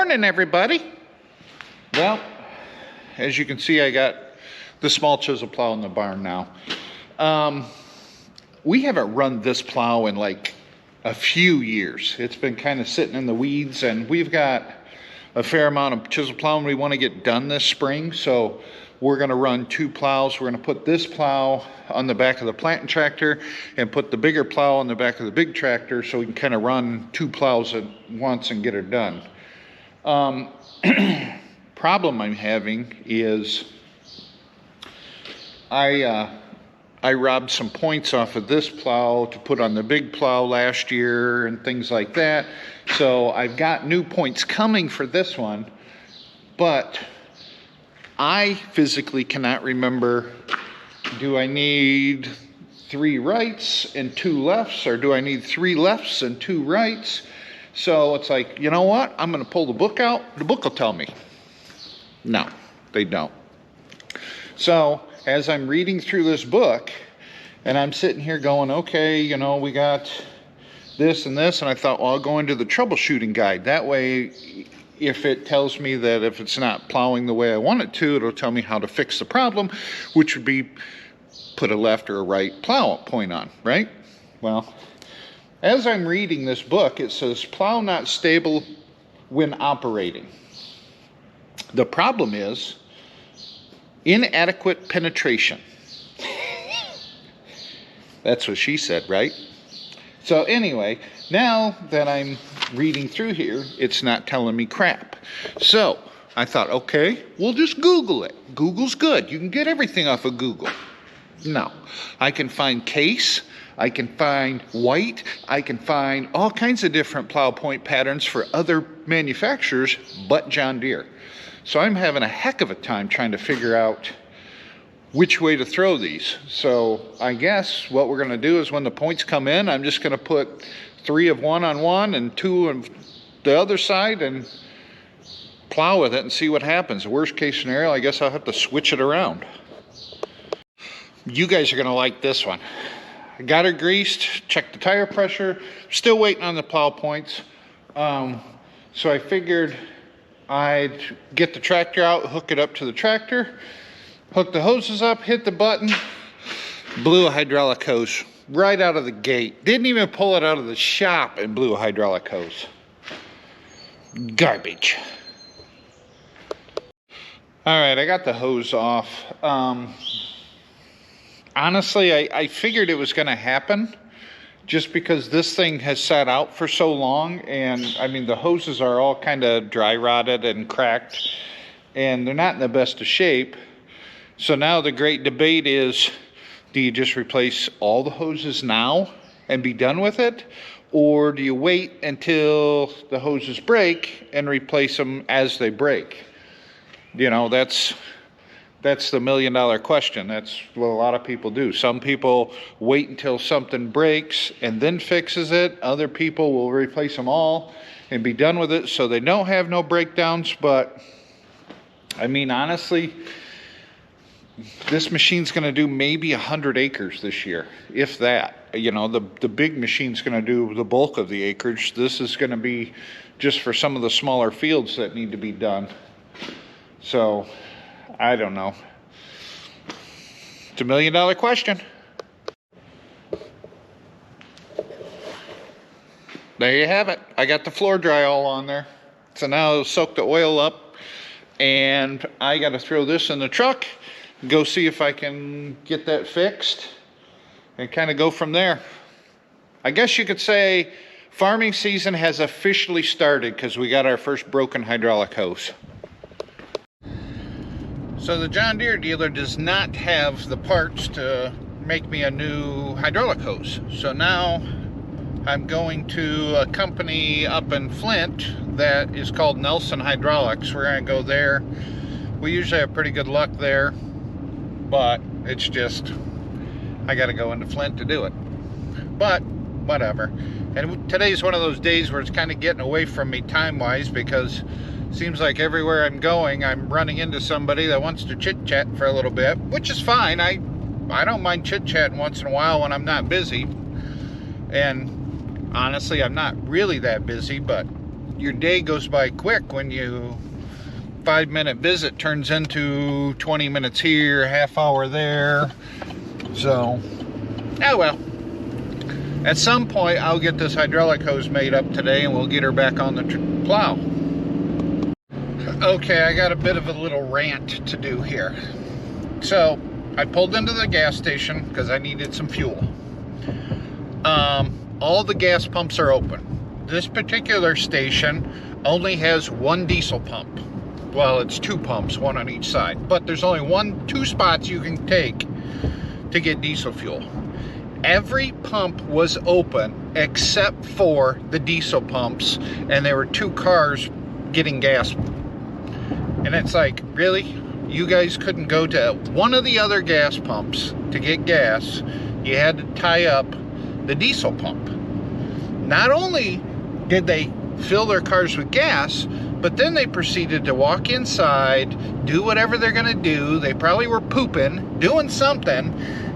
Morning, everybody. Well, as you can see, I got the small chisel plow in the barn now. We haven't run this plow in like a few years. It's been kind of sitting in the weeds, and we've got a fair amount of chisel plowing we want to get done this spring. So we're going to run two plows. We're going to put this plow on the back of the planting tractor and put the bigger plow on the back of the big tractor, so we can kind of run two plows at once and get her done. Problem I'm having is I robbed some points off of this plow to put on the big plow last year and things like that. So I've got new points coming for this one, but I physically cannot remember, do I need 3 rights and 2 lefts, or do I need 3 lefts and 2 rights? So it's like, you know what? I'm going to pull the book out. The book will tell me. No, they don't. So as I'm reading through this book, and I'm sitting here going, okay, you know, we got this and this, and I thought, well, I'll go into the troubleshooting guide. That way, if it tells me that if it's not plowing the way I want it to, it'll tell me how to fix the problem, which would be put a left or a right plow point on, right? Well, as I'm reading this book, it says plow not stable when operating. The problem is inadequate penetration. That's what she said, right? So anyway, now that I'm reading through here, it's not telling me crap. So I thought, okay, we'll just Google it. Google's good. You can get everything off of Google. No, I can find case, I can find white, I can find all kinds of different plow point patterns for other manufacturers but John Deere. So I'm having a heck of a time trying to figure out which way to throw these. So I guess what we're going to do is when the points come in, I'm just going to put 3 of one on one and 2 on the other side and plow with it and see what happens. The worst case scenario, I guess I'll have to switch it around. You guys are going to like this one. I got her greased, checked the tire pressure, still waiting on the plow points. So I figured I'd get the tractor out, hook it up to the tractor, hook the hoses up, hit the button, blew a hydraulic hose right out of the gate. Didn't even pull it out of the shop and blew a hydraulic hose. Garbage. All right, I got the hose off. Honestly, I figured it was going to happen just because this thing has sat out for so long, and I mean the hoses are all kind of dry rotted and cracked, and they're not in the best of shape. So now the great debate is, do you just replace all the hoses now and be done with it, or do you wait until the hoses break and replace them as they break? You know, that's the million-dollar question. That's what a lot of people do. Some people wait until something breaks and then fixes it. Other people will replace them all and be done with it so they don't have no breakdowns. But I mean, honestly, this machine's going to do maybe 100 acres this year, if that. You know, the big machine's going to do the bulk of the acreage. This is going to be just for some of the smaller fields that need to be done. So I don't know. It's a million-dollar question. There you have it. I got the floor dry all on there. So now I'll soak the oil up, and I got to throw this in the truck, go see if I can get that fixed, and kind of go from there. I guess you could say farming season has officially started because we got our first broken hydraulic hose. So the John Deere dealer does not have the parts to make me a new hydraulic hose. So now I'm going to a company up in Flint that is called Nelson Hydraulics. We're going to go there. We usually have pretty good luck there, but it's just, I got to go into Flint to do it. But whatever. And today's one of those days where it's kind of getting away from me time-wise, because seems like everywhere I'm going, I'm running into somebody that wants to chit-chat for a little bit, which is fine. I don't mind chit-chatting once in a while when I'm not busy. And honestly, I'm not really that busy, but your day goes by quick when you 5-minute visit turns into 20 minutes here, half hour there. So, oh well. At some point, I'll get this hydraulic hose made up today and we'll get her back on the plow. Okay, I got a bit of a little rant to do here. So, I pulled into the gas station because I needed some fuel. All the gas pumps are open. This particular station only has one diesel pump. Well, it's 2 pumps, one on each side, but there's only 2 spots you can take to get diesel fuel. Every pump was open except for the diesel pumps, and there were 2 cars getting gas. And it's like, really? You guys couldn't go to one of the other gas pumps to get gas. You had to tie up the diesel pump. Not only did they fill their cars with gas, but then they proceeded to walk inside, do whatever they're gonna do. They probably were pooping, doing something,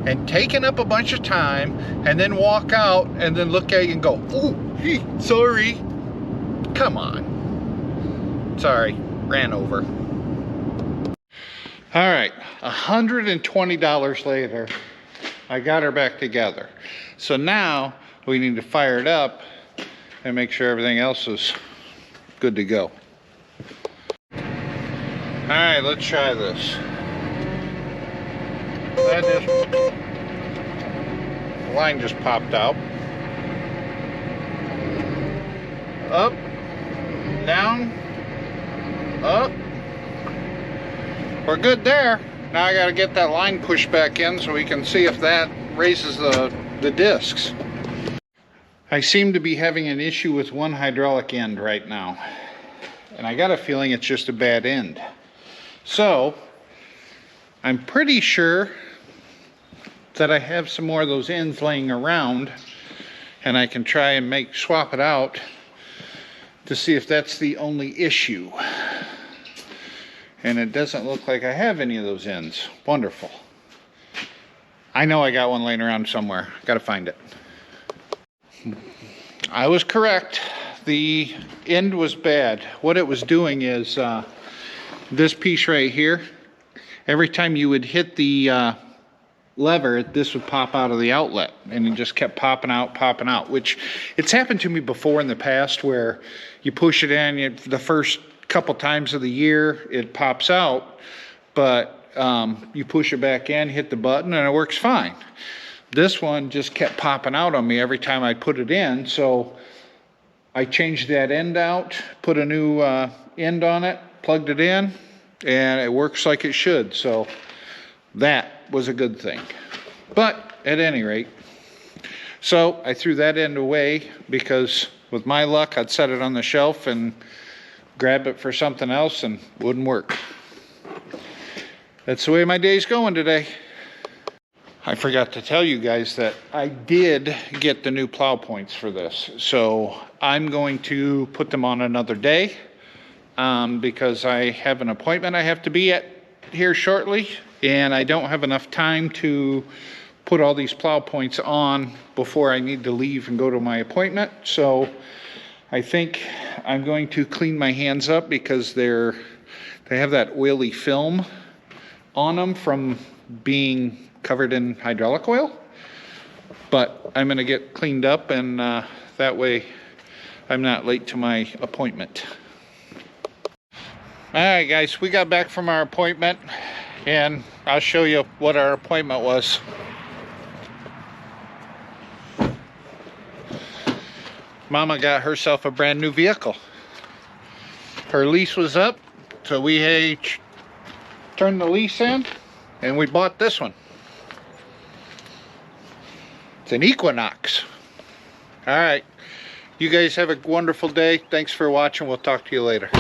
and taking up a bunch of time, and then walk out and then look at you and go, "Ooh, hey, sorry." Come on. Sorry, ran over. All right, $120 later, I got her back together. So now we need to fire it up and make sure everything else is good to go. All right, let's try this. The line just popped out. Up, down, up. We're good there. Now I gotta get that line pushed back in so we can see if that raises the discs. I seem to be having an issue with one hydraulic end right now. And I got a feeling it's just a bad end. So, I'm pretty sure that I have some more of those ends laying around, and I can try and swap it out to see if that's the only issue. And it doesn't look like I have any of those ends. Wonderful. I know I got one laying around somewhere. Gotta find it. I was correct. The end was bad. What it was doing is this piece right here, every time you would hit the lever, this would pop out of the outlet, and it just kept popping out, which it's happened to me before in the past where you push it in, the first couple times of the year it pops out, but you push it back in, hit the button, and it works fine. This one just kept popping out on me every time I put it in, so I changed that end out, put a new end on it, plugged it in, and it works like it should. So that was a good thing. But at any rate, so I threw that end away because with my luck, I'd set it on the shelf and grab it for something else and it wouldn't work. That's the way my day's going today. I forgot to tell you guys that I did get the new plow points for this. So I'm going to put them on another day because I have an appointment I have to be at here shortly, and I don't have enough time to put all these plow points on before I need to leave and go to my appointment. So I think I'm going to clean my hands up because they have that oily film on them from being covered in hydraulic oil. But I'm going to get cleaned up, and that way I'm not late to my appointment. All right, guys, we got back from our appointment, and I'll show you what our appointment was. Mama got herself a brand new vehicle. Her lease was up, so we turned the lease in, and we bought this one. It's an Equinox. All right, you guys have a wonderful day. Thanks for watching. We'll talk to you later.